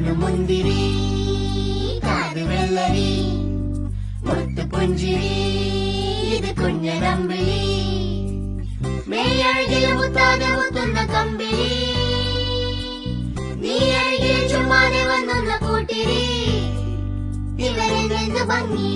കണ്ണു മുന്തിരി കാത് വെള്ളരി മുത്തു പുഞ്ചിരി ഇത് കുഞ്ഞനമ്പിളി മേയഴകിൽ മുത്താതെ മുത്തുന്ന കമ്പിളി നീ അഴകിൽ ചുമ്മാതെ വന്നുന്ന കൂട്ടിരി ഇവരെ ഭംഗി